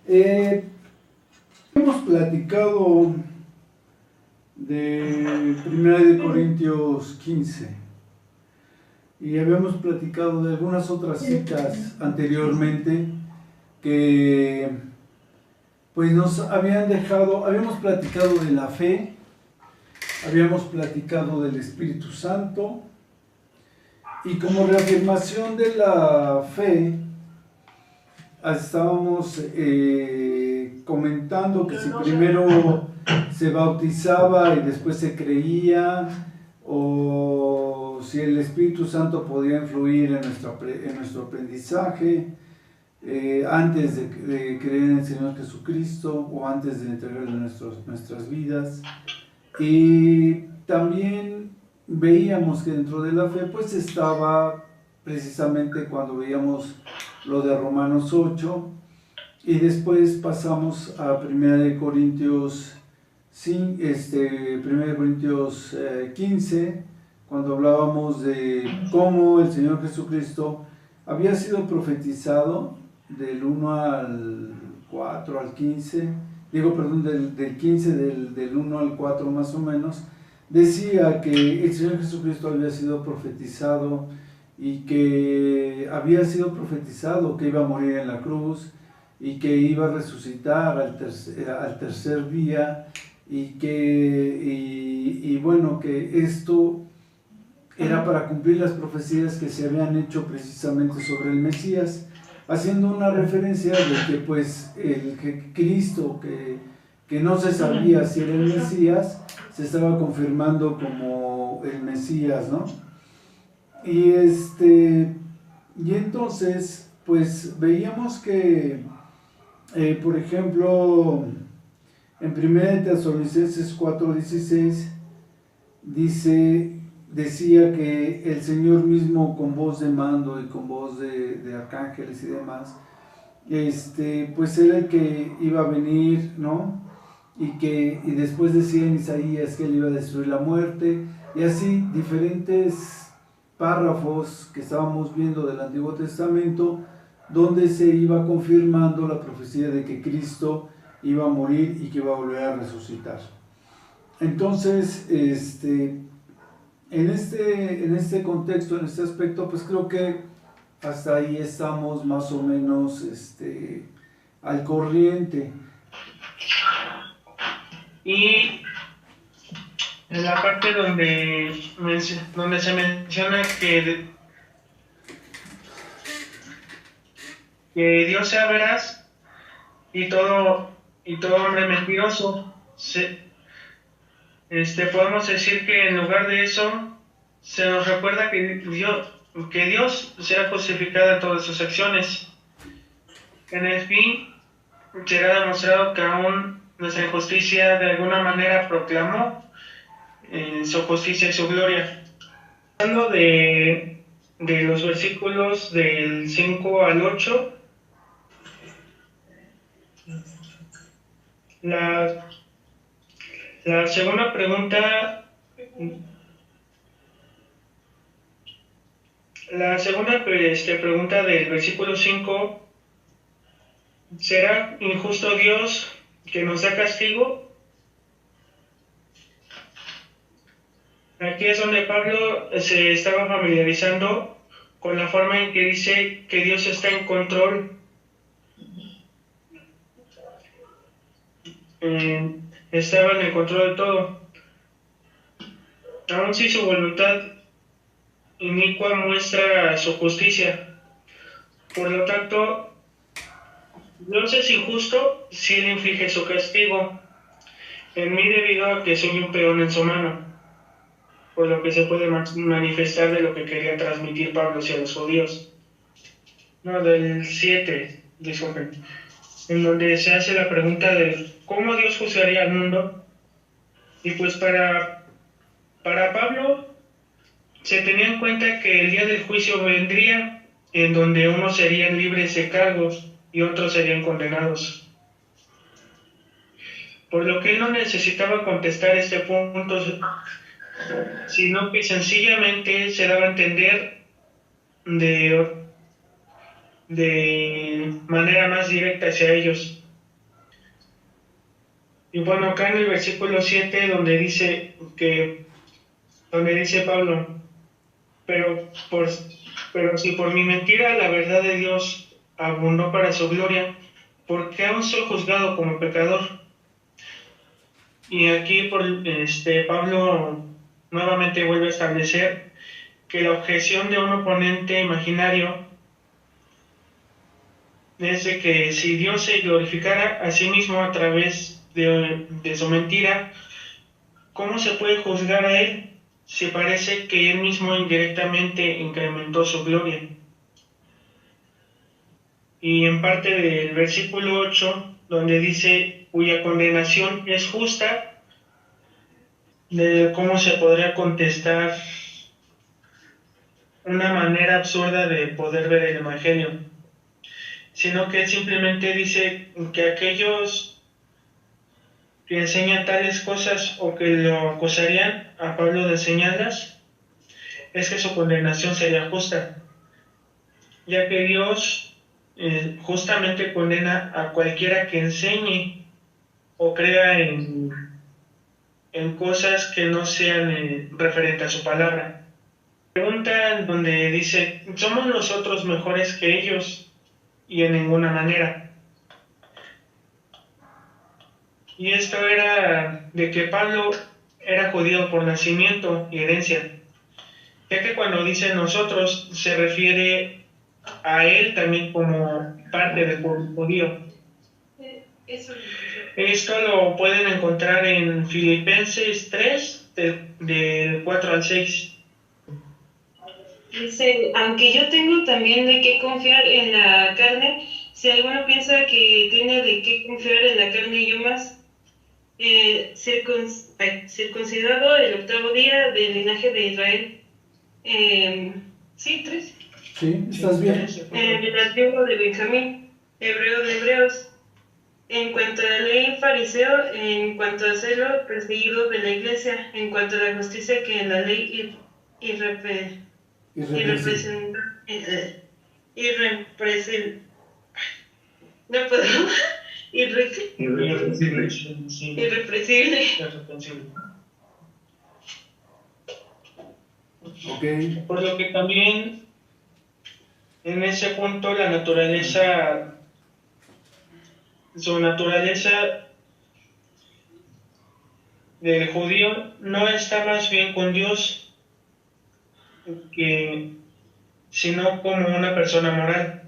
Eh, Hemos platicado de 1 Corintios 15 y habíamos platicado de algunas otras citas anteriormente que pues nos habían dejado. Habíamos platicado de la fe, habíamos platicado del Espíritu Santo, y como reafirmación de la fe estábamos comentando que si primero se bautizaba y después se creía, o si el Espíritu Santo podía influir en nuestro aprendizaje antes de creer en el Señor Jesucristo o antes de entregarle nuestras vidas. Y también veíamos que dentro de la fe pues estaba precisamente cuando veíamos lo de Romanos 8, y después pasamos a 1 Corintios 15, cuando hablábamos de cómo el Señor Jesucristo había sido profetizado del 1 al 4 al 15, del 15 del 1 al 4 más o menos. Decía que el Señor Jesucristo había sido profetizado y que había sido profetizado que iba a morir en la cruz y que iba a resucitar al tercer día, y bueno, que esto era para cumplir las profecías que se habían hecho precisamente sobre el Mesías, haciendo una referencia de que pues el Cristo, que no se sabía si era el Mesías, se estaba confirmando como el Mesías, ¿no? Y entonces pues veíamos que por ejemplo en 1 Tesalonicenses 4:16 decía que el Señor mismo, con voz de mando y con voz de arcángeles y demás, pues era el que iba a venir, ¿no? Y después decía en Isaías que él iba a destruir la muerte, y así diferentes párrafos que estábamos viendo del Antiguo Testamento, donde se iba confirmando la profecía de que Cristo iba a morir y que iba a volver a resucitar. Entonces, en este contexto, en este aspecto, pues creo que hasta ahí estamos más o menos al corriente. Y en la parte donde se menciona que Dios sea veraz y todo hombre mentiroso, podemos decir que en lugar de eso se nos recuerda que Dios será justificado en todas sus acciones. En el fin será demostrado que aún nuestra injusticia de alguna manera proclamó su justicia y su gloria. Hablando de los versículos del 5 al 8, la segunda pregunta, pregunta del versículo 5, ¿será injusto Dios que nos da castigo? Aquí es donde Pablo se estaba familiarizando con la forma en que dice que Dios está en control. Estaba en el control de todo. Aun si su voluntad inicua muestra su justicia. Por lo tanto, Dios es injusto si él inflige su castigo en mí debido a que soy un peón en su mano, por lo que se puede manifestar de lo que quería transmitir Pablo hacia los judíos. No, del 7, disculpen, en donde se hace la pregunta de cómo Dios juzgaría al mundo. Y pues para Pablo se tenía en cuenta que el día del juicio vendría, en donde unos serían libres de cargos y otros serían condenados. Por lo que él no necesitaba contestar este punto, sino que sencillamente se daba a entender de manera más directa hacia ellos. Y bueno, acá en el versículo 7, donde dice Pablo, pero, por, pero si por mi mentira la verdad de Dios abundó para su gloria, ¿por qué aún soy juzgado como pecador? Y aquí Pablo nuevamente vuelve a establecer que la objeción de un oponente imaginario es de que si Dios se glorificara a sí mismo a través de su mentira, ¿cómo se puede juzgar a él si parece que él mismo indirectamente incrementó su gloria? Y en parte del versículo 8, donde dice cuya condenación es justa, de cómo se podría contestar una manera absurda de poder ver el Evangelio, sino que él simplemente dice que aquellos que enseñan tales cosas o que lo acusarían a Pablo de enseñarlas, es que su condenación sería justa, ya que Dios justamente condena a cualquiera que enseñe o crea en cosas que no sean referentes a su palabra. Pregunta donde dice, ¿somos nosotros mejores que ellos? Y en ninguna manera. Y esto era de que Pablo era judío por nacimiento y herencia, ya que cuando dice nosotros se refiere a él también como parte del pueblo judío. Esto lo pueden encontrar en Filipenses 3, del 4 al 6. Dice, aunque yo tengo también de qué confiar en la carne, si alguno piensa que tiene de qué confiar en la carne, yo más, circuncidado el octavo día del linaje de Israel. Sí, 3. Sí, ¿estás bien? Del antiguo de Benjamín, hebreo de hebreos. En cuanto a la ley fariseo, en cuanto a celo, perseguido de la iglesia, en cuanto a la justicia que en la ley no puedo. Irrepresible. Okay. Por lo que también en ese punto su naturaleza del judío no está más bien con Dios, sino como una persona moral.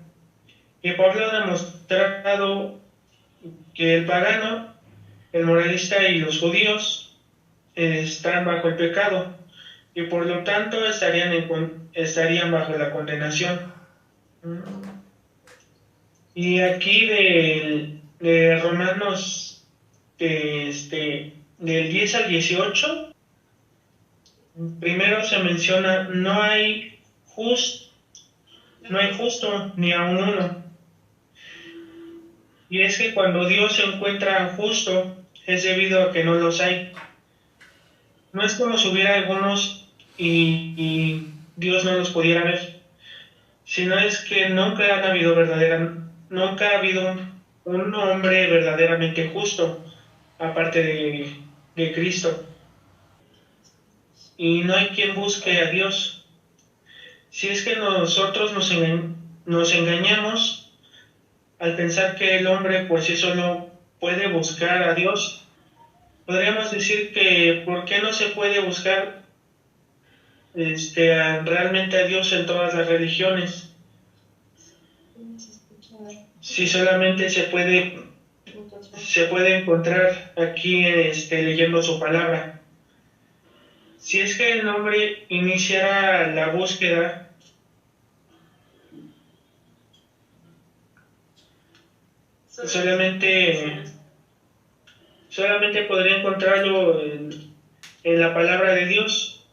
Y Pablo ha demostrado que el pagano, el moralista y los judíos están bajo el pecado y por lo tanto estarían bajo la condenación. Y aquí de Romanos del 10 al 18, primero se menciona no hay justo ni aun uno. Y es que cuando Dios se encuentra justo es debido a que no los hay. No es como si hubiera algunos y Dios no los pudiera ver, sino es que nunca ha habido un hombre verdaderamente justo aparte de Cristo. Y no hay quien busque a Dios. Si es que nosotros nos engañamos al pensar que el hombre por sí solo puede buscar a Dios, podríamos decir que ¿por qué no se puede buscar realmente a Dios en todas las religiones? Si solamente se puede encontrar aquí leyendo su palabra. Si es que el hombre iniciara la búsqueda, solamente podría encontrarlo en la palabra de Dios,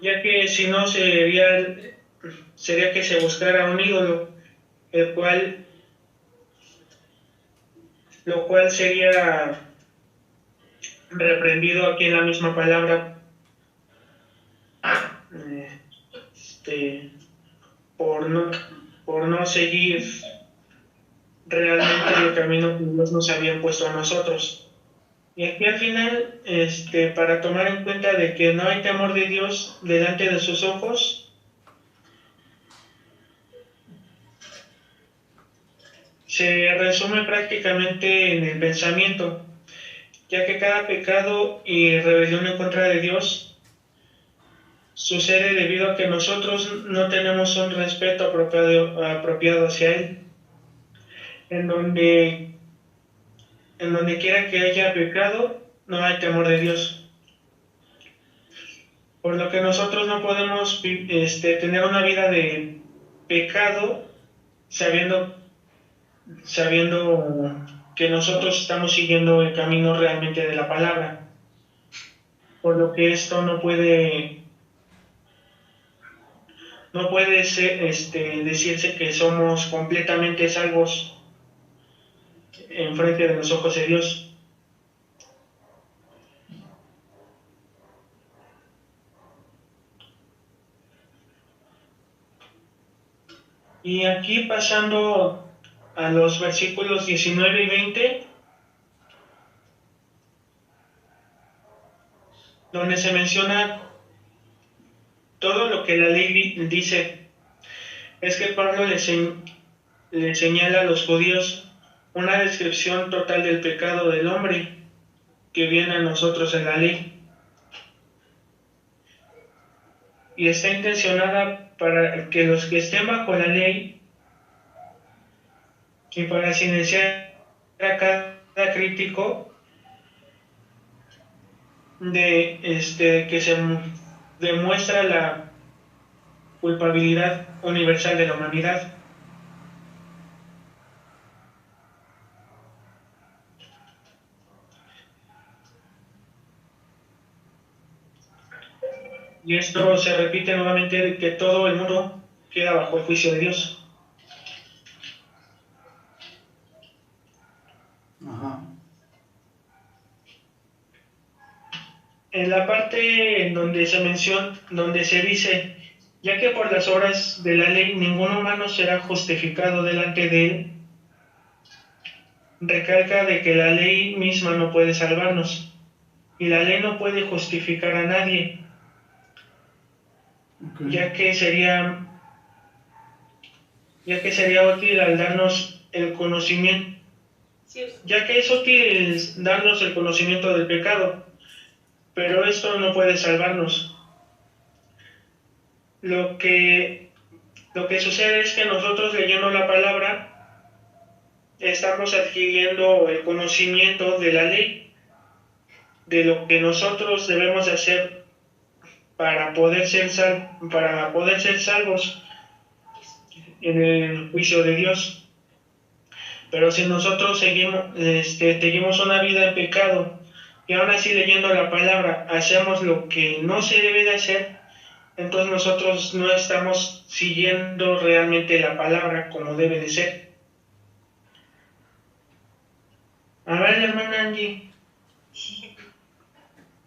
ya que si no sería que se buscara un ídolo, lo cual sería reprendido aquí en la misma palabra por no seguir realmente el camino que Dios nos había puesto a nosotros. Y aquí al final, para tomar en cuenta de que no hay temor de Dios delante de sus ojos, se resume prácticamente en el pensamiento, ya que cada pecado y rebelión en contra de Dios sucede debido a que nosotros no tenemos un respeto apropiado hacia Él, en donde quiera que haya pecado, no hay temor de Dios. Por lo que nosotros no podemos tener una vida de pecado sabiendo que nosotros estamos siguiendo el camino realmente de la palabra. Por lo que esto no puede decirse que somos completamente salvos en frente de los ojos de Dios. Y aquí pasando a los versículos 19 y 20, donde se menciona todo lo que la ley dice, es que Pablo le señala a los judíos una descripción total del pecado del hombre que viene a nosotros en la ley. Y está intencionada para que los que estén bajo la ley y para silenciar a cada crítico que se demuestra la culpabilidad universal de la humanidad. Y esto se repite nuevamente de que todo el mundo queda bajo el juicio de Dios. Ajá. En la parte en donde se menciona, donde se dice, ya que por las obras de la ley ningún humano será justificado delante de él, recalca de que la ley misma no puede salvarnos y la ley no puede justificar a nadie, Okay. ya que sería útil al darnos el conocimiento, ya que es útil darnos el conocimiento del pecado, pero esto no puede salvarnos. Lo que sucede es que nosotros, leyendo la palabra, estamos adquiriendo el conocimiento de la ley, de lo que nosotros debemos de hacer para poder ser salvos en el juicio de Dios. Pero si nosotros seguimos una vida en pecado y aún así, leyendo la palabra, hacemos lo que no se debe de hacer, entonces nosotros no estamos siguiendo realmente la palabra como debe de ser. A ver, hermana Angie.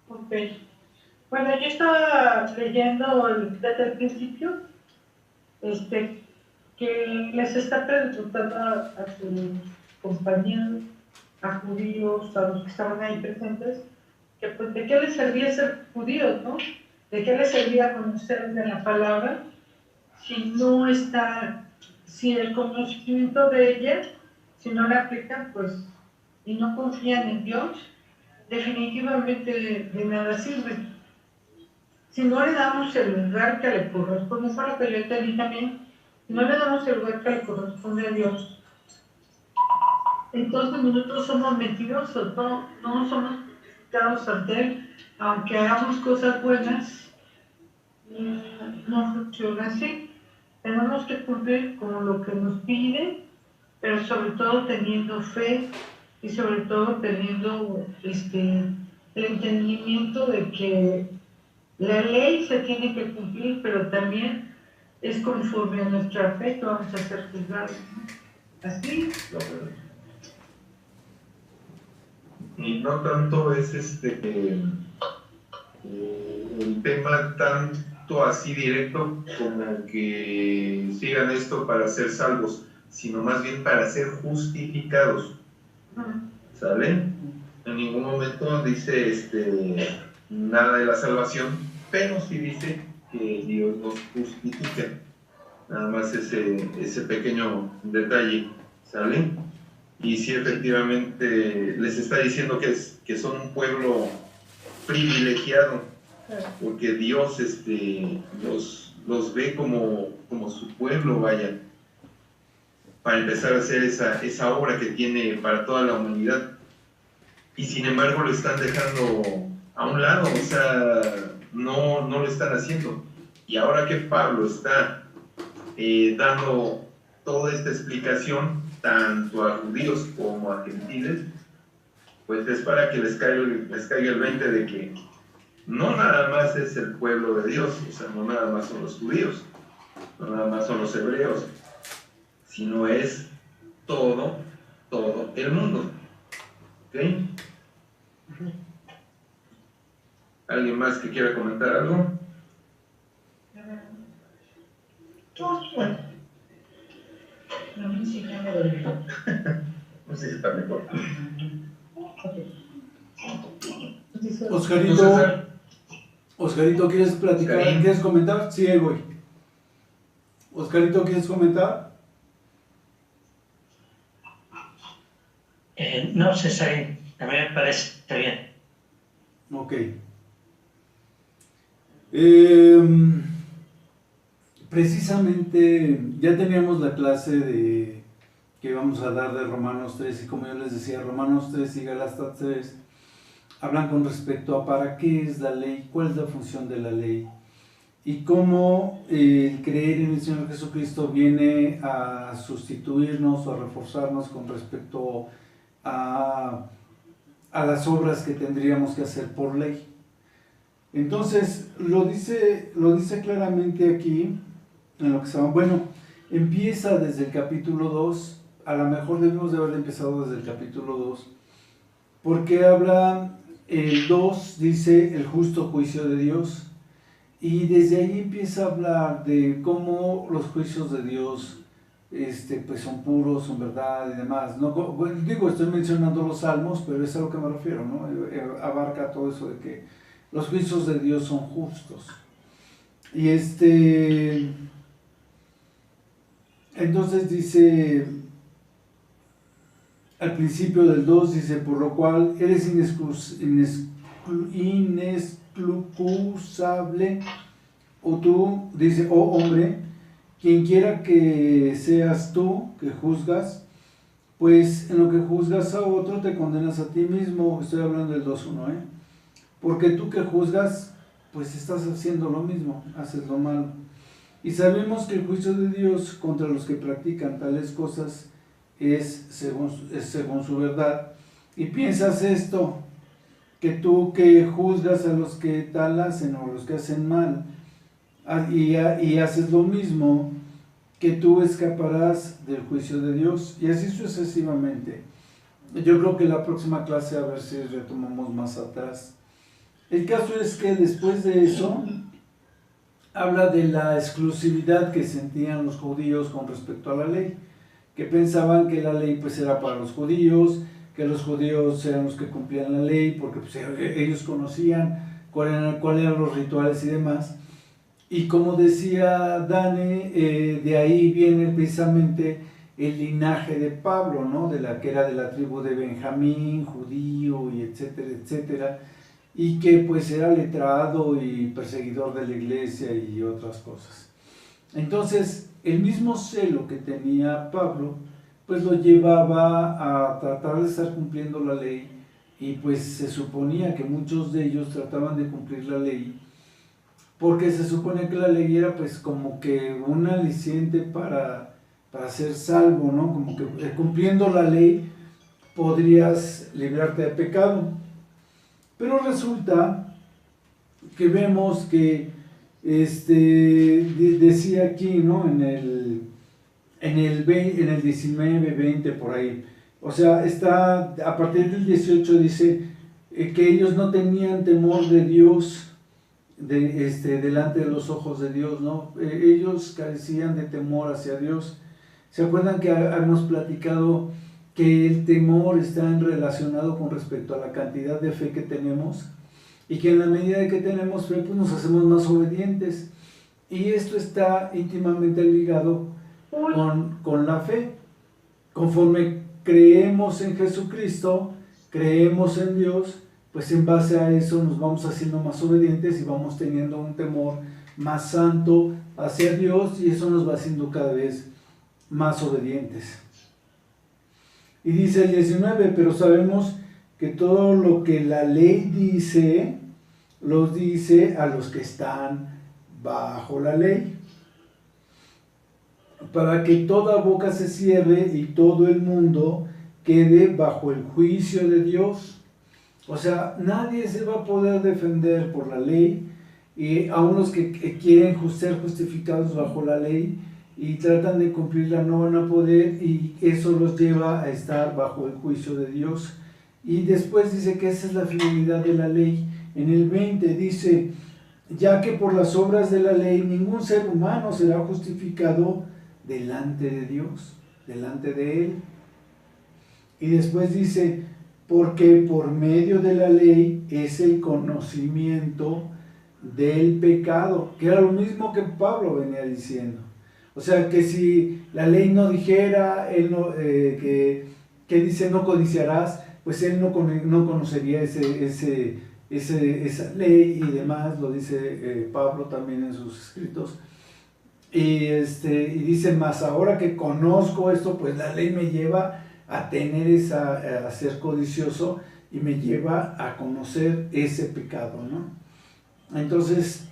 Ok. Bueno, yo estaba leyendo desde el principio, que les está preguntando a sus compañeros, a judíos, a los que estaban ahí presentes, que pues de qué les servía ser judíos, ¿no? ¿De qué les servía conocer de la palabra si el conocimiento de ella, si no la aplican, pues, y no confían en Dios, definitivamente de nada sirve. Si no le damos el lugar que le corresponde, es para lo que yo entendí también, si no le damos el lugar que le corresponde a Dios, entonces nosotros somos mentirosos, no somos dados ante Él, aunque hagamos cosas buenas, no funciona así. Tenemos que cumplir con lo que nos pide, pero sobre todo teniendo fe y sobre todo teniendo el entendimiento de que la ley se tiene que cumplir, pero también es conforme a nuestra fe que vamos a ser juzgados, ¿no? Así lo veo. Y no tanto es el tema tanto así directo como que sigan esto para ser salvos, sino más bien para ser justificados. ¿Sale? En ningún momento dice nada de la salvación, pero sí dice que Dios nos justifica. Nada más ese pequeño detalle, ¿sale? Y sí, efectivamente, les está diciendo que son un pueblo privilegiado, porque Dios los ve como su pueblo, vaya, para empezar a hacer esa obra que tiene para toda la humanidad. Y sin embargo lo están dejando a un lado, o sea, no lo están haciendo. Y ahora que Pablo está dando toda esta explicación, tanto a judíos como a gentiles, pues es para que les caiga el 20 de que no nada más es el pueblo de Dios, o sea, no nada más son los judíos, no nada más son los hebreos, sino es todo el mundo. ¿Ok? ¿Alguien más que quiera comentar algo? Bueno, la música me dolió. No sé si está mejor. Oscarito, ¿quieres platicar? Oscarín. ¿Quieres comentar? Sí, ahí voy. Oscarito, ¿quieres comentar? No, César, a mí me parece bien. Ok. Precisamente ya teníamos la clase que íbamos a dar de Romanos 3 y como yo les decía, Romanos 3 y Gálatas 3 hablan con respecto a para qué es la ley, cuál es la función de la ley y cómo el creer en el Señor Jesucristo viene a sustituirnos o a reforzarnos con respecto a las obras que tendríamos que hacer por ley. Entonces, lo dice claramente aquí, en lo que se llama, bueno, empieza desde el capítulo 2, a lo mejor debemos de haber empezado desde el capítulo 2, porque habla, el 2 dice el justo juicio de Dios, y desde ahí empieza a hablar de cómo los juicios de Dios pues son puros, son verdad y demás. No, bueno, digo, estoy mencionando los salmos, pero es a lo que me refiero, ¿no? Abarca todo eso de que los juicios de Dios son justos. Y entonces dice, al principio del 2 dice, por lo cual eres inescrutable, o tú, dice, oh hombre, quien quiera que seas tú, que juzgas, pues en lo que juzgas a otro te condenas a ti mismo. Estoy hablando del 2.1, porque tú que juzgas, pues estás haciendo lo mismo, haces lo malo. Y sabemos que el juicio de Dios contra los que practican tales cosas es según su verdad. Y piensas esto, que tú que juzgas a los que tal hacen o los que hacen mal, y haces lo mismo, que tú escaparás del juicio de Dios, y así sucesivamente. Yo creo que la próxima clase a ver si retomamos más atrás. El caso es que después de eso habla de la exclusividad que sentían los judíos con respecto a la ley, que pensaban que la ley pues era para los judíos, que los judíos eran los que cumplían la ley porque pues, ellos conocían cuáles eran los rituales y demás. Y como decía Dani, de ahí viene precisamente el linaje de Pablo, ¿no? De la que era de la tribu de Benjamín, judío y etcétera, etcétera, y que pues era letrado y perseguidor de la iglesia y otras cosas. Entonces, el mismo celo que tenía Pablo, pues lo llevaba a tratar de estar cumpliendo la ley, y pues se suponía que muchos de ellos trataban de cumplir la ley, porque se supone que la ley era pues como que un aliciente para ser salvo, ¿no? Como que cumpliendo la ley podrías librarte de pecado. Pero resulta que vemos que decía aquí, ¿no? En el 19, 20 por ahí, o sea, está a partir del 18 dice que ellos no tenían temor de Dios, delante de los ojos de Dios, ¿no? Ellos carecían de temor hacia Dios. ¿Se acuerdan que hemos platicado que el temor está relacionado con respecto a la cantidad de fe que tenemos, y que en la medida de que tenemos fe, pues nos hacemos más obedientes. Y esto está íntimamente ligado con la fe. Conforme creemos en Jesucristo, creemos en Dios, pues en base a eso nos vamos haciendo más obedientes y vamos teniendo un temor más santo hacia Dios, y eso nos va haciendo cada vez más obedientes. Y dice el 19, pero sabemos que todo lo que la ley dice, los dice a los que están bajo la ley, para que toda boca se cierre y todo el mundo quede bajo el juicio de Dios. O sea, nadie se va a poder defender por la ley, y aun los que quieren ser justificados bajo la ley y tratan de cumplirla no van a poder, y eso los lleva a estar bajo el juicio de Dios. Y después dice que esa es la finalidad de la ley. En el 20 dice, ya que por las obras de la ley ningún ser humano será justificado delante de Dios, delante de Él. Y después dice, porque por medio de la ley es el conocimiento del pecado, que era lo mismo que Pablo venía diciendo. O sea, que si la ley no dijera, él no, que dice no codiciarás, pues él no conocería esa ley y demás, lo dice Pablo también en sus escritos. Y dice, más ahora que conozco esto, pues la ley me lleva a tener a ser codicioso, y me lleva a conocer ese pecado, ¿no? Entonces,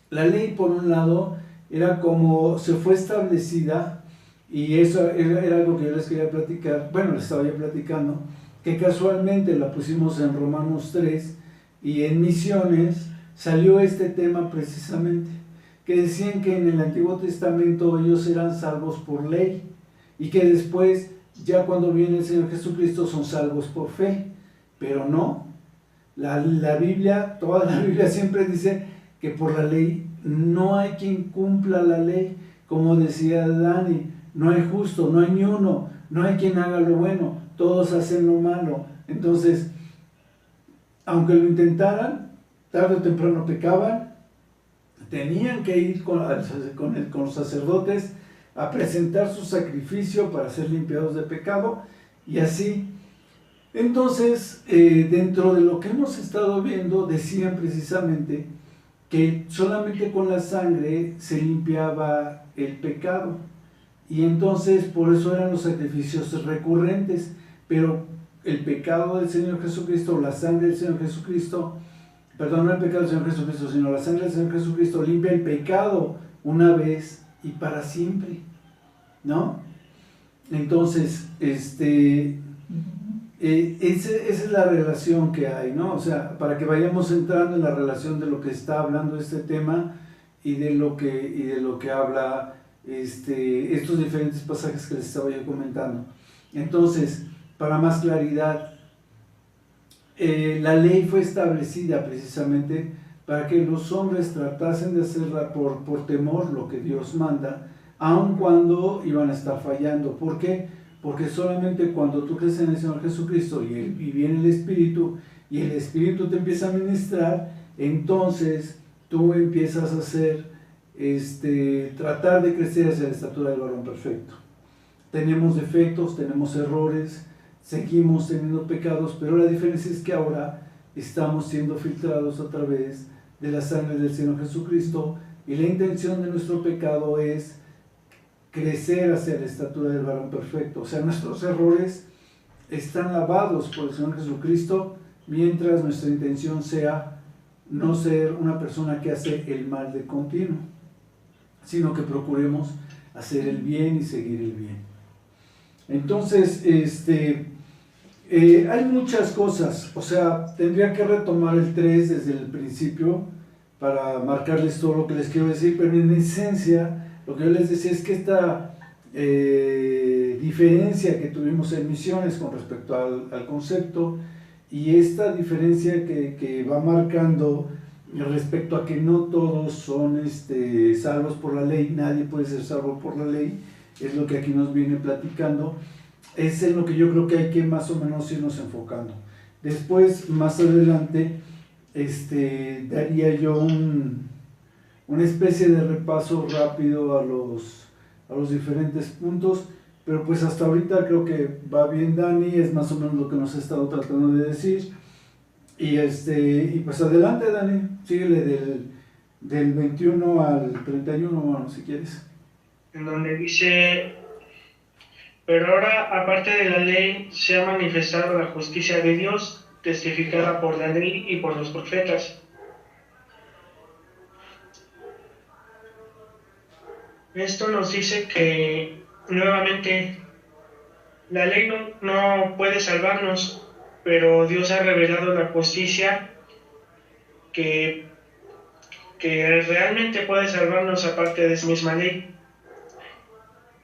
la ley, por un lado, era como se fue establecida, y eso era algo que yo les quería platicar, bueno, les estaba ya platicando, que casualmente la pusimos en Romanos 3, y en Misiones salió este tema precisamente, que decían que en el Antiguo Testamento ellos eran salvos por ley, y que después, ya cuando viene el Señor Jesucristo, son salvos por fe. Pero no, la Biblia, toda la Biblia siempre dice que por la ley no hay quien cumpla la ley. Como decía Dani, no hay justo, no hay ni uno, no hay quien haga lo bueno, todos hacen lo malo. Entonces, aunque lo intentaran, tarde o temprano pecaban, tenían que ir con los sacerdotes a presentar su sacrificio para ser limpiados de pecado, y así. Entonces, dentro de lo que hemos estado viendo, decían precisamente que solamente con la sangre se limpiaba el pecado, y entonces por eso eran los sacrificios recurrentes. Pero el pecado del Señor Jesucristo, la sangre del Señor Jesucristo, perdón, no el pecado del Señor Jesucristo, sino la sangre del Señor Jesucristo limpia el pecado una vez y para siempre, ¿no? Entonces, esa es la relación que hay, ¿no? O sea, para que vayamos entrando en la relación de lo que está hablando este tema y de lo que habla estos diferentes pasajes que les estaba yo comentando. Entonces, para más claridad, la ley fue establecida precisamente para que los hombres tratasen de hacerla por temor, lo que Dios manda, aun cuando iban a estar fallando. ¿Por qué? Porque solamente cuando tú crees en el Señor Jesucristo y viene el Espíritu, y el Espíritu te empieza a ministrar, entonces tú empiezas a hacer, tratar de crecer hacia la estatura del varón perfecto. Tenemos defectos, tenemos errores, seguimos teniendo pecados, pero la diferencia es que ahora estamos siendo filtrados a través de la sangre del Señor Jesucristo, y la intención de nuestro pecado es crecer hacia la estatura del varón perfecto. O sea, nuestros errores están lavados por el Señor Jesucristo, mientras nuestra intención sea no ser una persona que hace el mal de continuo, sino que procuremos hacer el bien y seguir el bien. Entonces, hay muchas cosas. O sea, tendría que retomar el 3 desde el principio para marcarles todo lo que les quiero decir, pero en esencia lo que yo les decía es que esta diferencia que tuvimos en Misiones con respecto al concepto, y esta diferencia que va marcando respecto a que no todos son salvos por la ley, nadie puede ser salvo por la ley, es lo que aquí nos viene platicando. es en lo que yo creo que hay que más o menos irnos enfocando. Después, más adelante, daría yo una especie de repaso rápido a los diferentes puntos, pero pues hasta ahorita creo que va bien Dani, es más o menos lo que nos ha estado tratando de decir. Y pues adelante Dani, síguele del 21 al 31, bueno, si quieres. En donde dice: pero ahora, aparte de la ley, se ha manifestado la justicia de Dios, testificada por la ley y por los profetas. Esto nos dice que, nuevamente, la ley no puede salvarnos, pero Dios ha revelado la justicia que realmente puede salvarnos aparte de esa misma ley.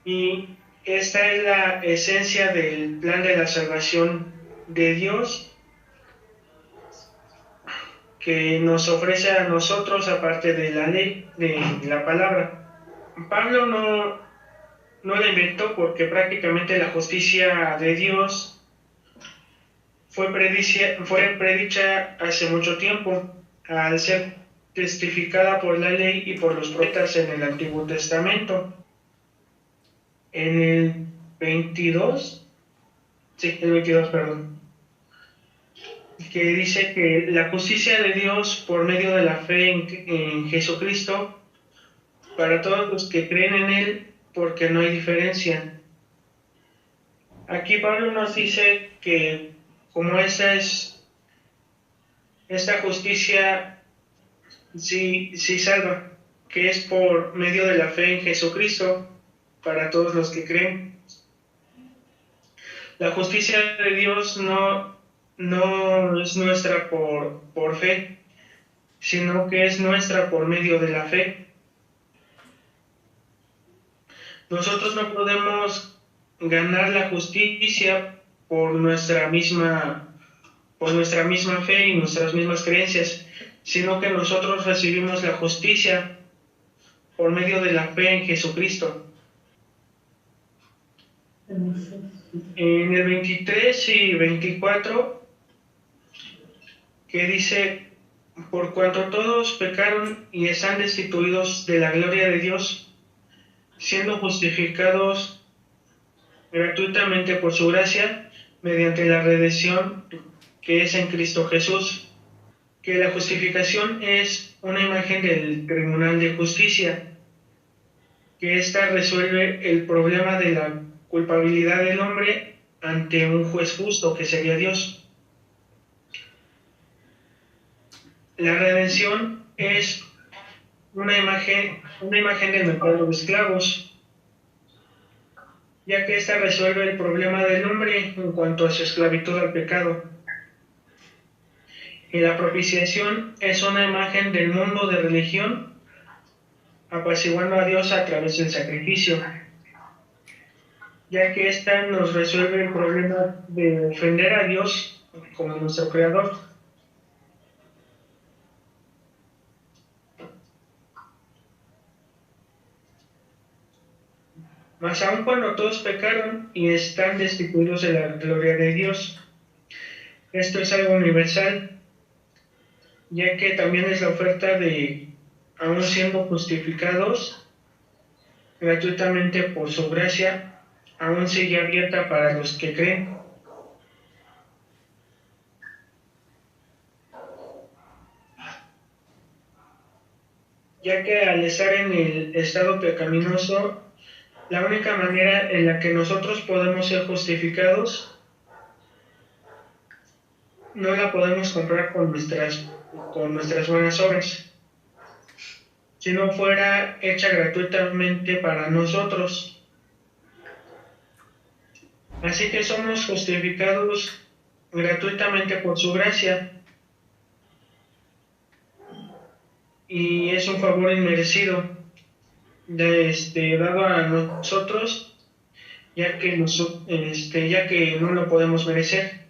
Y esta es la esencia del plan de la salvación de Dios, que nos ofrece a nosotros aparte de la ley, de la palabra. Pablo no la inventó, porque prácticamente la justicia de Dios fue predicha hace mucho tiempo, al ser testificada por la ley y por los profetas en el Antiguo Testamento. En el 22, perdón, que dice que la justicia de Dios por medio de la fe en Jesucristo para todos los que creen en Él, porque no hay diferencia. Aquí Pablo nos dice que como esta justicia sí salva, que es por medio de la fe en Jesucristo para todos los que creen. La justicia de Dios no es nuestra por fe, sino que es nuestra por medio de la fe. Nosotros no podemos ganar la justicia por nuestra misma fe y nuestras mismas creencias, sino que nosotros recibimos la justicia por medio de la fe en Jesucristo. En el 23 y 24, que dice: por cuanto todos pecaron y están destituidos de la gloria de Dios, siendo justificados gratuitamente por su gracia, mediante la redención que es en Cristo Jesús. Que la justificación es una imagen del tribunal de justicia, que ésta resuelve el problema de la culpabilidad del hombre ante un juez justo, que sería Dios. La redención es una imagen del mercado de esclavos, ya que ésta resuelve el problema del hombre en cuanto a su esclavitud al pecado. Y la propiciación es una imagen del mundo de religión, apaciguando a Dios a través del sacrificio, ya que ésta nos resuelve el problema de ofender a Dios como nuestro Creador. Mas aun cuando todos pecaron y están destituidos de la gloria de Dios, esto es algo universal, ya que también es la oferta de, aun siendo justificados gratuitamente por su gracia, aún sigue abierta para los que creen. Ya que al estar en el estado pecaminoso, la única manera en la que nosotros podemos ser justificados no la podemos comprar con nuestras buenas obras, si no fuera hecha gratuitamente para nosotros. Así que somos justificados gratuitamente por su gracia, y es un favor inmerecido dado a nosotros, ya que no lo podemos merecer.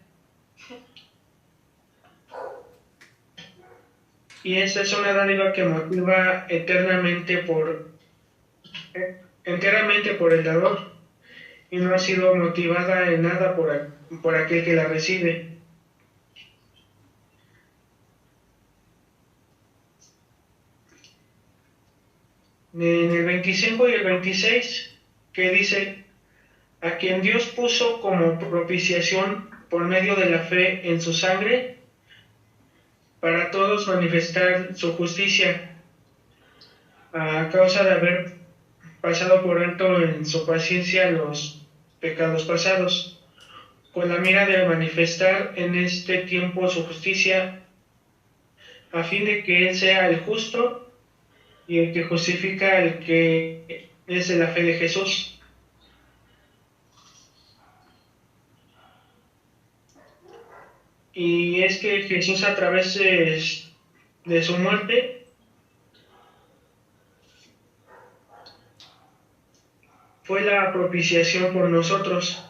Y esta es una dádiva que motiva enteramente por el dador, y no ha sido motivada en nada por aquel que la recibe. En el 25 y el 26, que dice, a quien Dios puso como propiciación por medio de la fe en su sangre, para todos manifestar su justicia, a causa de haber pasado por alto en su paciencia los pecados pasados, con la mira de manifestar en este tiempo su justicia, a fin de que Él sea el justo y el que justifica al que es de la fe de Jesús. Y es que Jesús, a través de su muerte, fue la propiciación por nosotros,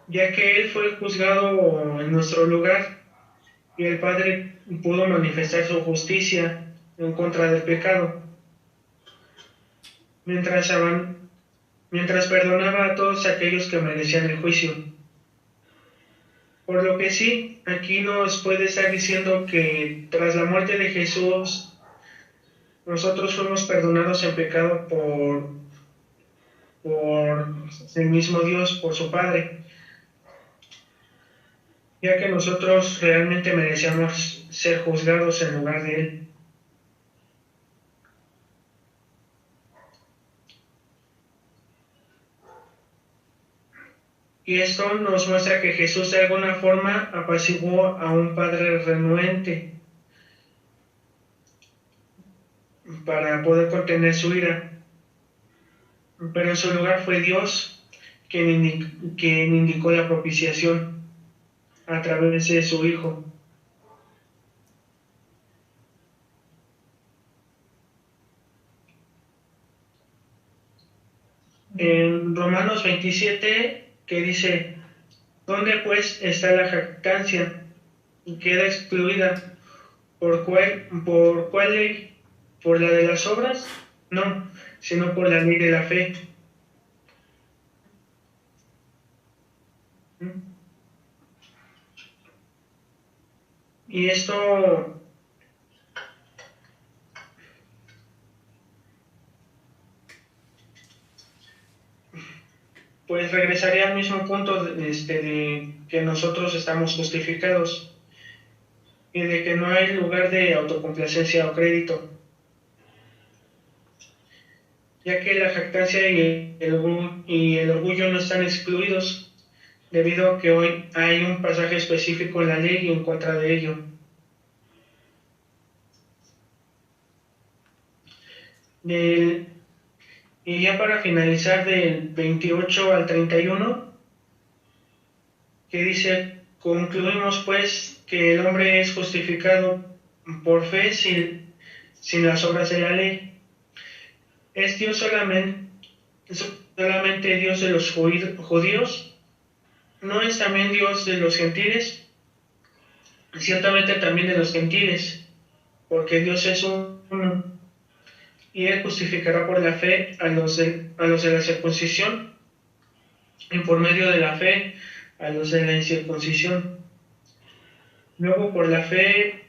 ya que Él fue juzgado en nuestro lugar y el Padre pudo manifestar su justicia en contra del pecado, mientras perdonaba a todos aquellos que merecían el juicio. Por lo que sí, aquí nos puede estar diciendo que tras la muerte de Jesús, nosotros fuimos perdonados en pecado por el mismo Dios, por su Padre, ya que nosotros realmente merecíamos ser juzgados en lugar de Él. Y esto nos muestra que Jesús de alguna forma apaciguó a un padre renuente para poder contener su ira. Pero en su lugar fue Dios quien indicó la propiciación a través de su Hijo. En Romanos 27, que dice, ¿dónde pues está la jactancia? Y queda excluida. ¿Por cuál ley? ¿Por la de las obras? No, sino por la ley de la fe. Y esto pues regresaría al mismo punto de que nosotros estamos justificados y de que no hay lugar de autocomplacencia o crédito, ya que la jactancia y el orgullo no están excluidos, debido a que hoy hay un pasaje específico en la ley en contra de ello. Y ya para finalizar, del 28 al 31, que dice, concluimos pues que el hombre es justificado por fe sin las obras de la ley. ¿Es Dios solamente Dios de los judíos? ¿No es también Dios de los gentiles? Ciertamente también de los gentiles, porque Dios es uno, y Él justificará por la fe a los de la circuncisión, y por medio de la fe a los de la incircuncisión. Luego, por la fe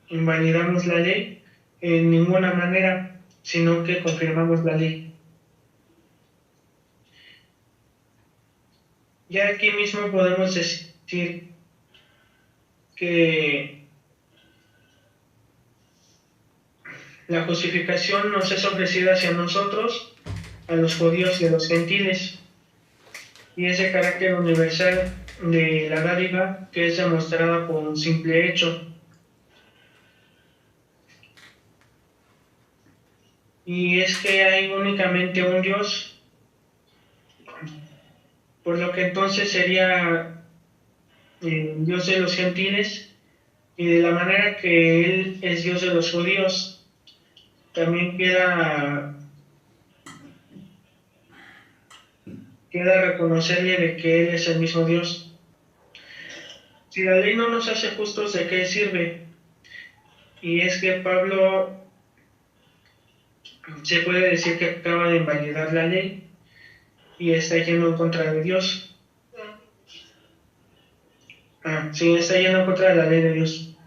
invalidamos la ley en ninguna manera, sino que confirmamos la ley. Ya aquí mismo podemos decir que la justificación nos es ofrecida hacia nosotros, a los judíos y a los gentiles, y es de carácter universal de la dádiva que es demostrada por un simple hecho. Y es que hay únicamente un Dios, por lo que entonces sería Dios de los gentiles, y de la manera que Él es Dios de los judíos, también queda reconocerle de que Él es el mismo Dios. Si la ley no nos hace justos, ¿de qué sirve? Y es que Pablo se puede decir que acaba de invalidar la ley y está yendo en contra de Dios. Sí, está yendo en contra de la ley de Dios.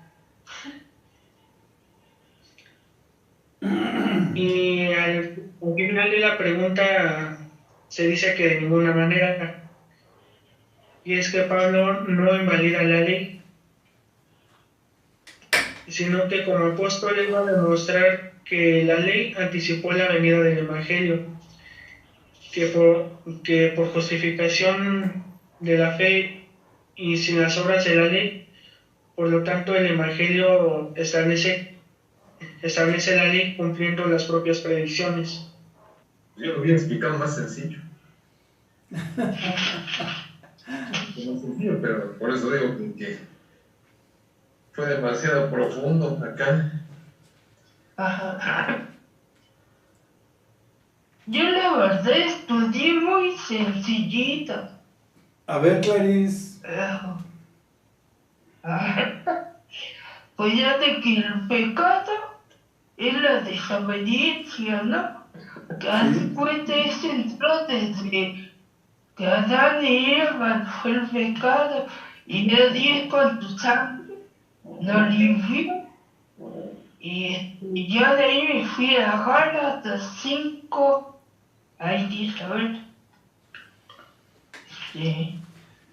Y al final de la pregunta se dice que de ninguna manera. Y es que Pablo no invalida la ley, sino que como apóstol iba a demostrar que la ley anticipó la venida del Evangelio, que por justificación de la fe y sin las obras de la ley, por lo tanto el Evangelio establece la ley cumpliendo las propias predicciones. Yo lo hubiera explicado más sencillo. Pero por eso digo que fue demasiado profundo acá. Ajá. Yo la verdad estudié muy sencillito. A ver, Clarice. Pues ya de que el pecado es la desobediencia, ¿no? Que hace cuenta es entró desde que Adán y Eva fue el pecado y Dios con tu sangre nos limpió. Y ya de ahí me fui a Gálatas 5. Ahí dice, a ver.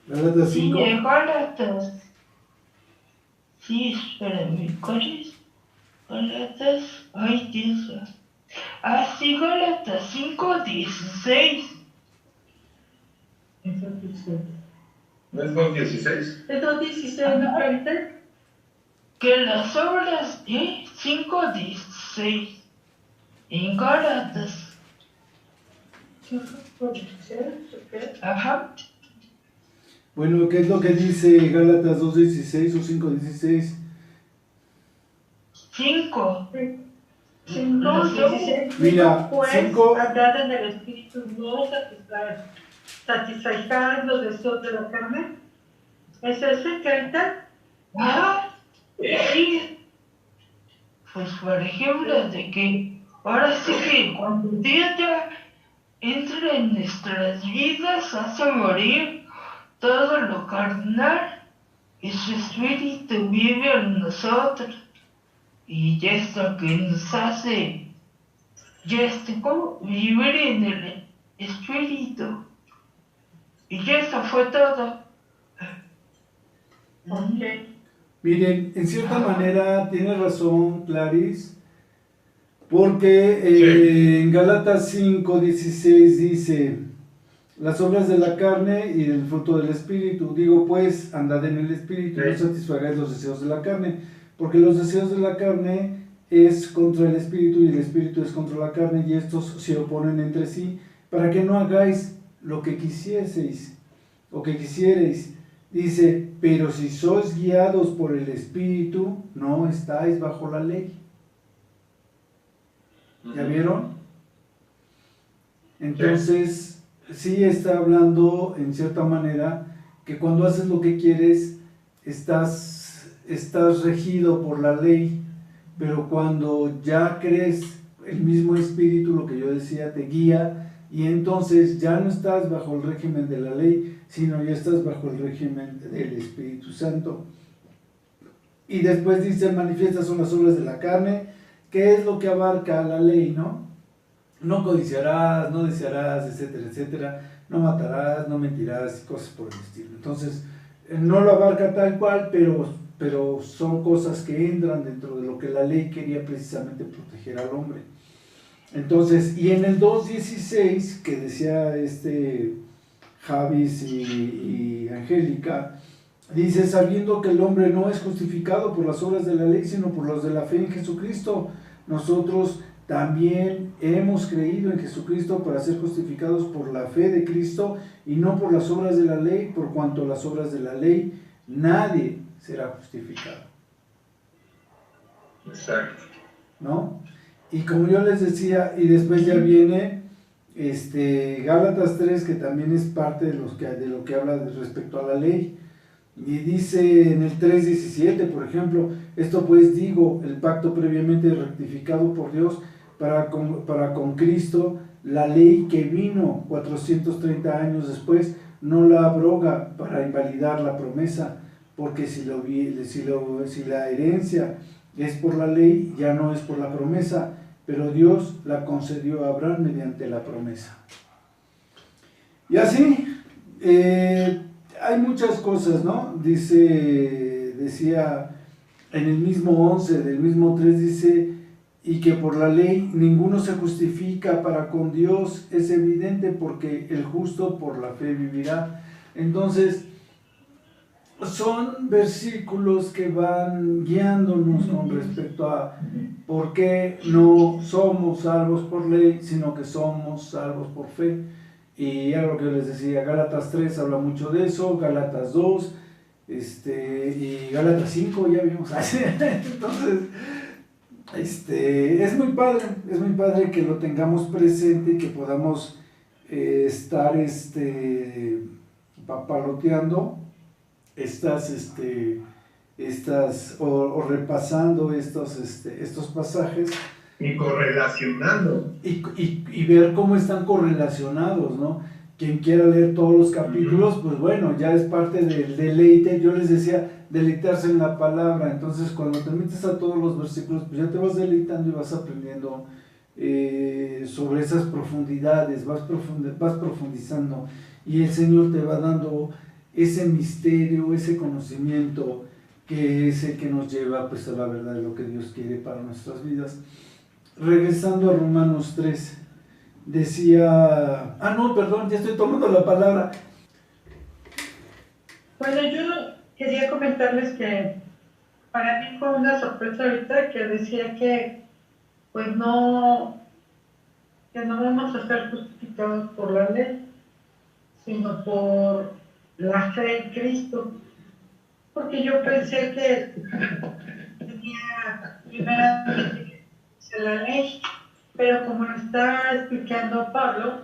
Gálatas Sí, 5. de Gálatas. Sí, espérame, ¿cuál es? Gálatas, ay, dice. Sí, Gálatas 5:16. ¿No es 2:16? Es 2:16, ¿no, ahorita? Que las obras de 5:16 en Gálatas. Ajá. Bueno, ¿qué es lo que dice Gálatas 2:16 o 5:16? 5. Mira, pues, 5. andar en el espíritu, no satisfacer los deseos de la carne. ¿Es ese que ahorita? Sí. Pues por ejemplo, de que ahora sí que cuando Dios ya entra en nuestras vidas, hace morir todo lo carnal y su espíritu vive en nosotros. Y ya es lo que nos hace, como vivir en el espíritu. Y ya eso fue todo. Miren, en cierta manera tiene razón Clarice, porque en Gálatas 5:16 dice, las obras de la carne y el fruto del espíritu. Digo pues, andad en el espíritu, no satisfagáis los deseos de la carne, porque los deseos de la carne es contra el espíritu y el espíritu es contra la carne, y estos se oponen entre sí, para que no hagáis lo que quisieseis o que quisierais. Dice, pero si sois guiados por el espíritu, no estáis bajo la ley. ¿Ya vieron? Entonces, sí está hablando en cierta manera que cuando haces lo que quieres, estás regido por la ley, pero cuando ya crees, el mismo espíritu, lo que yo decía, te guía, y entonces ya no estás bajo el régimen de la ley, sino ya estás bajo el régimen del Espíritu Santo. Y después dice, manifiestas son las obras de la carne, que es lo que abarca la ley, ¿no? No codiciarás, no desearás, etcétera, etcétera, no matarás, no mentirás, y cosas por el estilo. Entonces, no lo abarca tal cual, pero son cosas que entran dentro de lo que la ley quería precisamente proteger al hombre. Entonces, y en el 2:16, que decía Javis y Angélica, dice, sabiendo que el hombre no es justificado por las obras de la ley, sino por las de la fe en Jesucristo, nosotros también hemos creído en Jesucristo para ser justificados por la fe de Cristo y no por las obras de la ley, por cuanto las obras de la ley nadie será justificado. Exacto. ¿No? Y como yo les decía, y después ya viene Gálatas 3, que también es parte de lo que habla respecto a la ley, y dice en el 3:17, por ejemplo, esto pues digo, el pacto previamente rectificado por Dios para con Cristo, la ley que vino 430 años después no la abroga para invalidar la promesa, porque si la herencia es por la ley, ya no es por la promesa, pero Dios la concedió a Abraham mediante la promesa. Y así, hay muchas cosas, ¿no? Decía en el mismo 11, del mismo 3, dice, y que por la ley ninguno se justifica para con Dios, es evidente, porque el justo por la fe vivirá. Entonces, son versículos que van guiándonos con respecto a por qué no somos salvos por ley, sino que somos salvos por fe. Y era lo que yo les decía, Gálatas 3 habla mucho de eso, Gálatas 2, y Gálatas 5 ya vimos. Entonces, es muy padre que lo tengamos presente y que podamos estar papaloteando o repasando estos pasajes y correlacionando y ver cómo están correlacionados, ¿no? Quien quiera leer todos los capítulos, pues bueno, ya es parte del deleite. Yo les decía, deleitarse en la palabra. Entonces, cuando te metes a todos los versículos, pues ya te vas deleitando y vas aprendiendo sobre esas profundidades, vas profundizando, y el Señor te va dando ese misterio, ese conocimiento, que es el que nos lleva pues a la verdad de lo que Dios quiere para nuestras vidas. Regresando a Romanos 3, decía, ya estoy tomando la palabra. Bueno, yo quería comentarles que para mí fue una sorpresa ahorita que decía que pues que no vamos a ser justificados por la ley, sino por la fe en Cristo. Porque yo pensé que tenía primeramente la ley, pero como lo está explicando Pablo,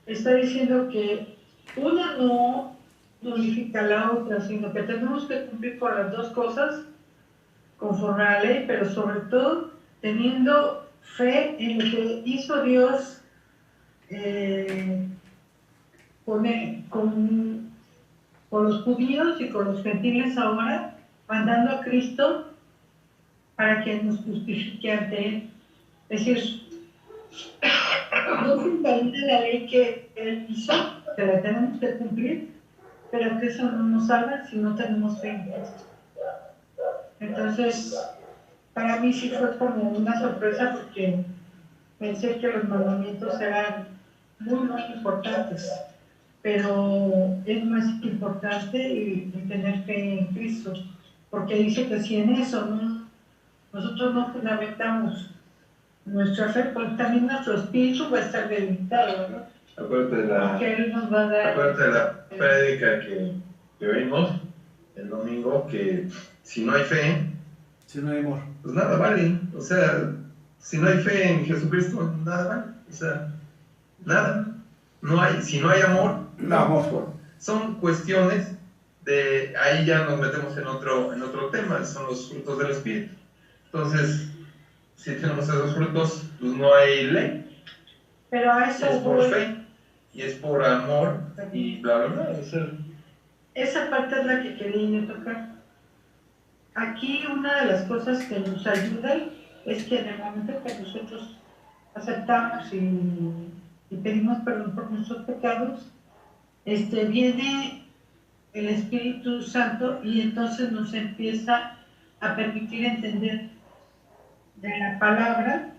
está diciendo que una no nulifica la otra, sino que tenemos que cumplir con las dos cosas conforme a la ley, pero sobre todo teniendo fe en lo que hizo Dios con los judíos y con los gentiles ahora, mandando a Cristo para que nos justifique ante Él. Es decir, no se invalida la ley que Él hizo, que la tenemos que cumplir, pero que eso no nos salva si no tenemos fe en Cristo. Entonces, para mí sí fue como una sorpresa, porque pensé que los mandamientos eran muy importantes, pero es más importante el tener fe en Cristo, porque dice que si en eso nosotros no fundamentamos nuestra fe, pues también nuestro espíritu va a estar debilitado, ¿no? Acuérdate de la prédica que oímos el domingo, que si no hay fe, si no hay amor, pues nada vale. O sea, si no hay fe en Jesucristo, nada vale. O sea, nada. Si no hay amor, no. Son cuestiones de, ahí ya nos metemos en otro tema, son los frutos del Espíritu. Entonces, si tenemos esos frutos, pues no hay ley. Pero a eso es por fe, y es por amor, y bla, bla, bla. O sea, esa parte es la que quería tocar. Aquí una de las cosas que nos ayuda es que en el momento que nosotros aceptamos y pedimos perdón por nuestros pecados, viene el Espíritu Santo y entonces nos empieza a permitir entender de la palabra,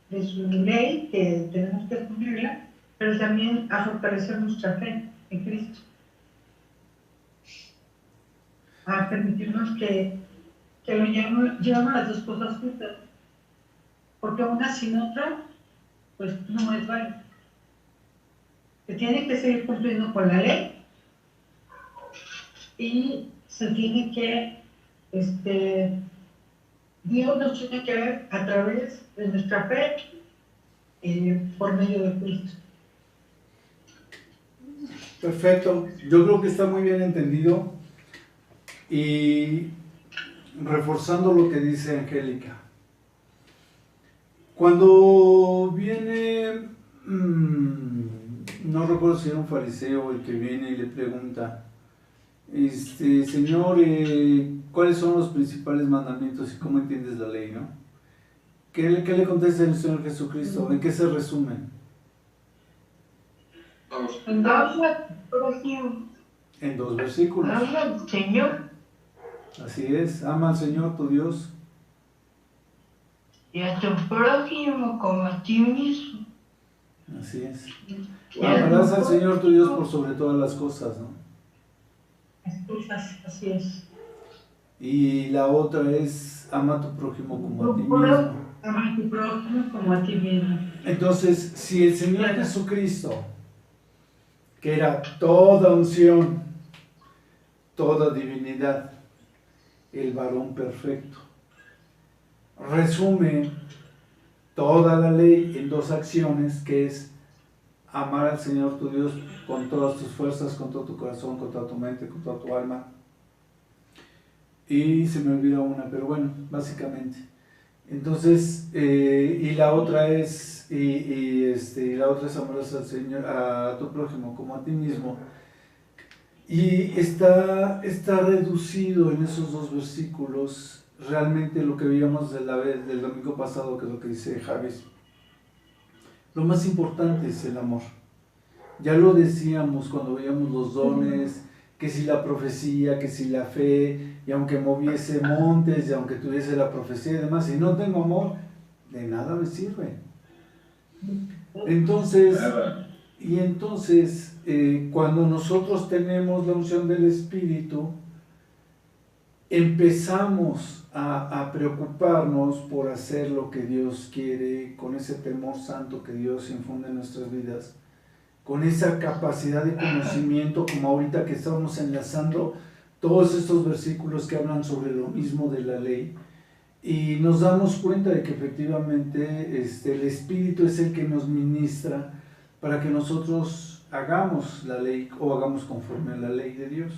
de su ley, que tenemos que cumplirla, pero también a fortalecer nuestra fe en Cristo, a permitirnos que lo llevamos las dos cosas juntas, porque una sin otra pues no es válida. Se tiene que seguir cumpliendo con la ley y se tiene que Dios nos tiene que ver a través de nuestra fe por medio de Cristo. Perfecto, yo creo que está muy bien entendido, y reforzando lo que dice Angélica, Cuando viene, no recuerdo si era un fariseo el que viene y le pregunta, Señor, ¿cuáles son los principales mandamientos y cómo entiendes la ley, no? ¿Qué le contesta el Señor Jesucristo? ¿En qué se resumen? En 2 versículos. Ama al Señor Así es, ama al Señor tu Dios. y a tu prójimo como a ti mismo. Así es. Amarás al Señor tu Dios por sobre todas las cosas, ¿no? Así es. Y la otra es, ama a tu prójimo como a ti mismo. Ama a tu prójimo como a ti mismo. Entonces, si el Señor Jesucristo, que era toda unción, toda divinidad, el varón perfecto, resume toda la ley en 2 acciones, que es amar al Señor tu Dios con todas tus fuerzas, con todo tu corazón, con toda tu mente, con toda tu alma. Y se me olvidó una, pero bueno, básicamente. Entonces, y la otra es, la otra es amar al Señor, a tu prójimo como a ti mismo. Y está reducido en esos 2 versículos realmente lo que veíamos del domingo pasado, que es lo que dice Javes. Lo más importante es el amor. Ya lo decíamos cuando veíamos los dones, que si la profecía, que si la fe, y aunque moviese montes, y aunque tuviese la profecía y demás, si no tengo amor, de nada me sirve. Entonces, cuando nosotros tenemos la unción del Espíritu, empezamos a preocuparnos por hacer lo que Dios quiere, con ese temor santo que Dios infunde en nuestras vidas, con esa capacidad de conocimiento, como ahorita que estamos enlazando todos estos versículos que hablan sobre lo mismo de la ley, y nos damos cuenta de que efectivamente el Espíritu es el que nos ministra para que nosotros hagamos la ley o hagamos conforme a la ley de Dios.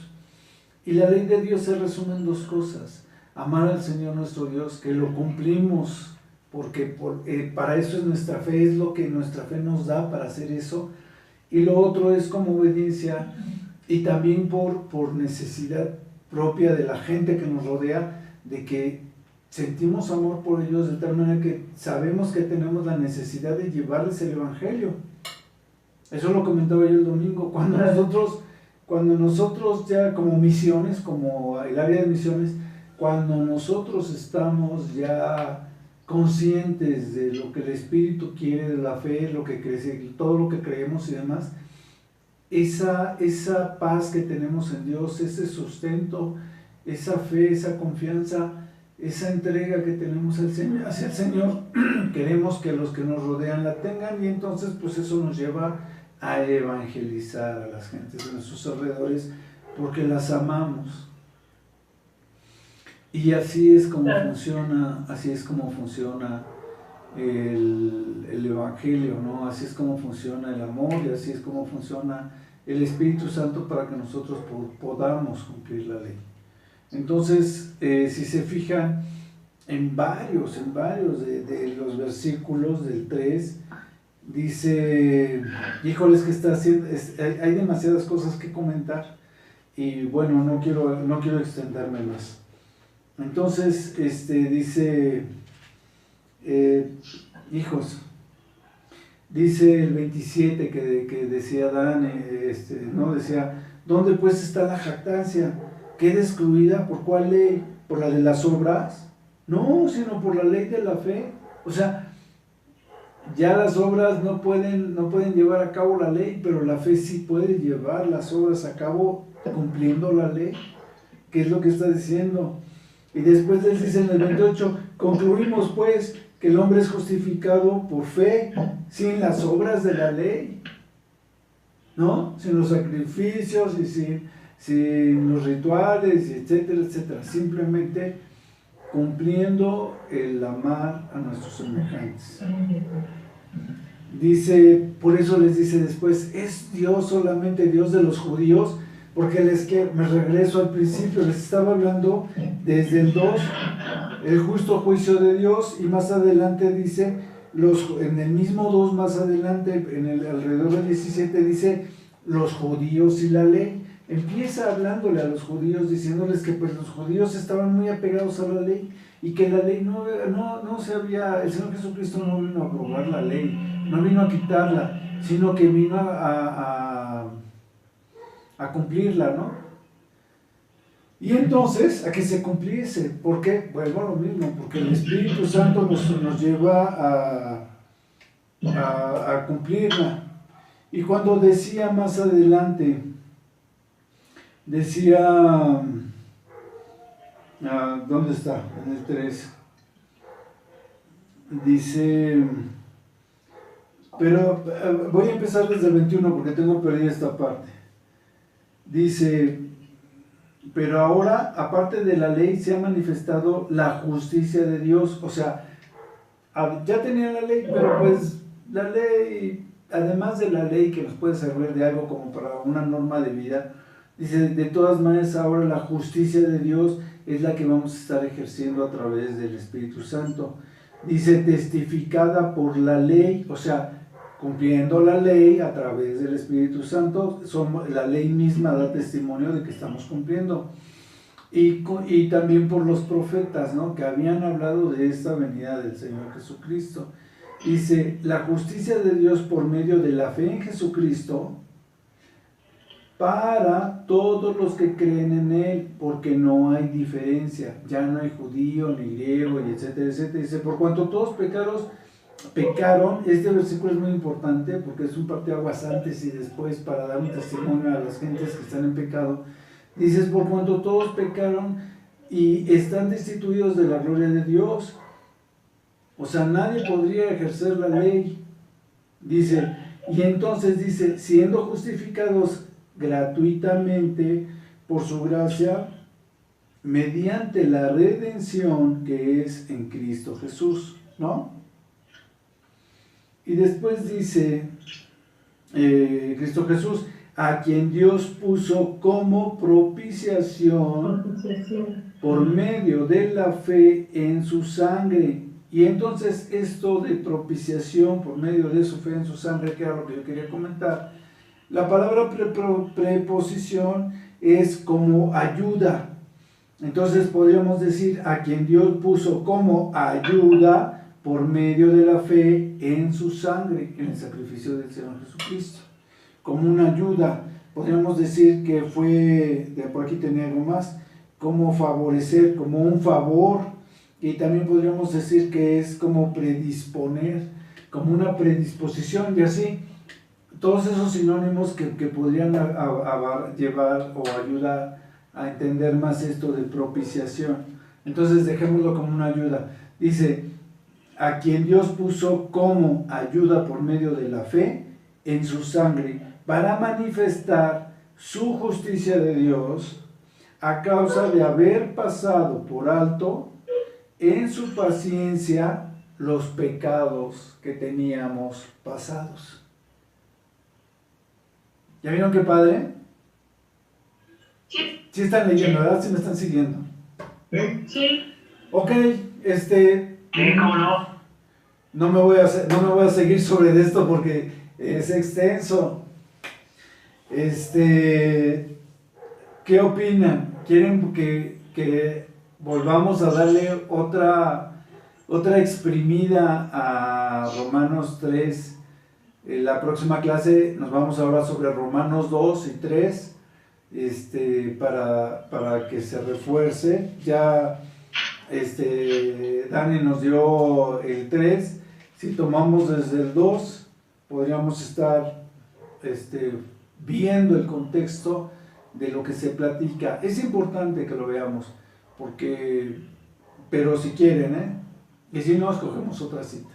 Y la ley de Dios se resume en 2 cosas: amar al Señor nuestro Dios, que lo cumplimos, porque para eso es nuestra fe, es lo que nuestra fe nos da para hacer eso. Y lo otro es como obediencia y también por necesidad propia de la gente que nos rodea, de que sentimos amor por ellos de tal manera que sabemos que tenemos la necesidad de llevarles el Evangelio. Eso lo comentaba yo el domingo, cuando nosotros ya como misiones, como el área de misiones, cuando nosotros estamos ya conscientes de lo que el Espíritu quiere, de la fe, lo que crece, todo lo que creemos y demás, esa paz que tenemos en Dios, ese sustento, esa fe, esa confianza, esa entrega que tenemos hacia el Señor, queremos que los que nos rodean la tengan, y entonces pues eso nos lleva a evangelizar a las gentes de nuestros alrededores, porque las amamos. Y así es como funciona el Evangelio, ¿no? Así es como funciona el amor, y así es como funciona el Espíritu Santo para que nosotros podamos cumplir la ley. Entonces, si se fijan, en varios de los versículos del 3, dice, híjoles, que está haciendo, hay demasiadas cosas que comentar, y bueno, no quiero extenderme más. Entonces, dice, hijos, dice el 27 que decía Dan, no decía, ¿dónde pues está la jactancia? ¿Queda excluida por cuál ley? ¿Por la de las obras? No, sino por la ley de la fe. O sea, ya las obras no pueden llevar a cabo la ley, pero la fe sí puede llevar las obras a cabo cumpliendo la ley. ¿Qué es lo que está diciendo? Y después les dice en el 28, concluimos pues que el hombre es justificado por fe, sin las obras de la ley, ¿no? Sin los sacrificios y sin los rituales, etcétera, etcétera. Simplemente cumpliendo el amar a nuestros semejantes. Dice, por eso les dice después, ¿es Dios solamente Dios de los judíos? Porque me regreso al principio, les estaba hablando desde el 2, el justo juicio de Dios, y más adelante dice en el mismo 2 más adelante, alrededor del 17, dice los judíos y la ley. Empieza hablándole a los judíos, diciéndoles que pues los judíos estaban muy apegados a la ley y que la ley no se había, el Señor Jesucristo no vino a abrogar la ley, no vino a quitarla, sino que vino a cumplirla, ¿no? Y entonces, a que se cumpliese. ¿Por qué? Vuelvo a lo mismo, porque el Espíritu Santo nos lleva a cumplirla. Y cuando decía más adelante, decía, ¿dónde está? En el 3. Dice, pero voy a empezar desde el 21 porque tengo perdida esta parte. Dice, pero ahora, aparte de la ley, se ha manifestado la justicia de Dios. O sea, ya tenían la ley, pero pues la ley, además de la ley que nos puede servir de algo como para una norma de vida, dice, de todas maneras ahora la justicia de Dios es la que vamos a estar ejerciendo a través del Espíritu Santo. Dice, testificada por la ley, o sea, cumpliendo la ley a través del Espíritu Santo, la ley misma da testimonio de que estamos cumpliendo. Y también por los profetas, ¿no?, que habían hablado de esta venida del Señor Jesucristo. Dice, la justicia de Dios por medio de la fe en Jesucristo para todos los que creen en Él, porque no hay diferencia, ya no hay judío, ni griego, y etcétera, etcétera. Dice, por cuanto todos pecaron, este versículo es muy importante porque es un parteaguas antes y después para dar un testimonio a las gentes que están en pecado. Dices, por cuanto todos pecaron y están destituidos de la gloria de Dios. O sea, nadie podría ejercer la ley. Dice, y entonces dice, siendo justificados gratuitamente por su gracia, mediante la redención que es en Cristo Jesús, ¿no? Y después dice, Cristo Jesús, a quien Dios puso como propiciación por medio de la fe en su sangre. Y entonces esto de propiciación por medio de su fe en su sangre, que era lo que yo quería comentar, la palabra preposición es como ayuda. Entonces podríamos decir, a quien Dios puso como ayuda por medio de la fe en su sangre, en el sacrificio del Señor Jesucristo. Como una ayuda, podríamos decir que fue, por aquí tenía algo más, como favorecer, como un favor, y también podríamos decir que es como predisponer, como una predisposición, y así, todos esos sinónimos que podrían llevar o ayudar a entender más esto de propiciación. Entonces dejémoslo como una ayuda. Dice, a quien Dios puso como ayuda por medio de la fe en su sangre, para manifestar su justicia de Dios a causa de haber pasado por alto en su paciencia los pecados que teníamos pasados. ¿Ya vieron qué padre? Sí. Sí están leyendo, ¿verdad? Sí me están siguiendo. Sí. Ok, ¿Cómo no? no me voy a seguir sobre esto porque es extenso. ¿Qué opinan? ¿Quieren que volvamos a darle otra exprimida a Romanos 3? La próxima clase nos vamos ahora sobre Romanos 2 y 3, para que se refuerce. Ya Dani nos dio el 3. Si tomamos desde el 2, podríamos estar viendo el contexto de lo que se platica. Es importante que lo veamos, pero si quieren, y si no, escogemos otra cita.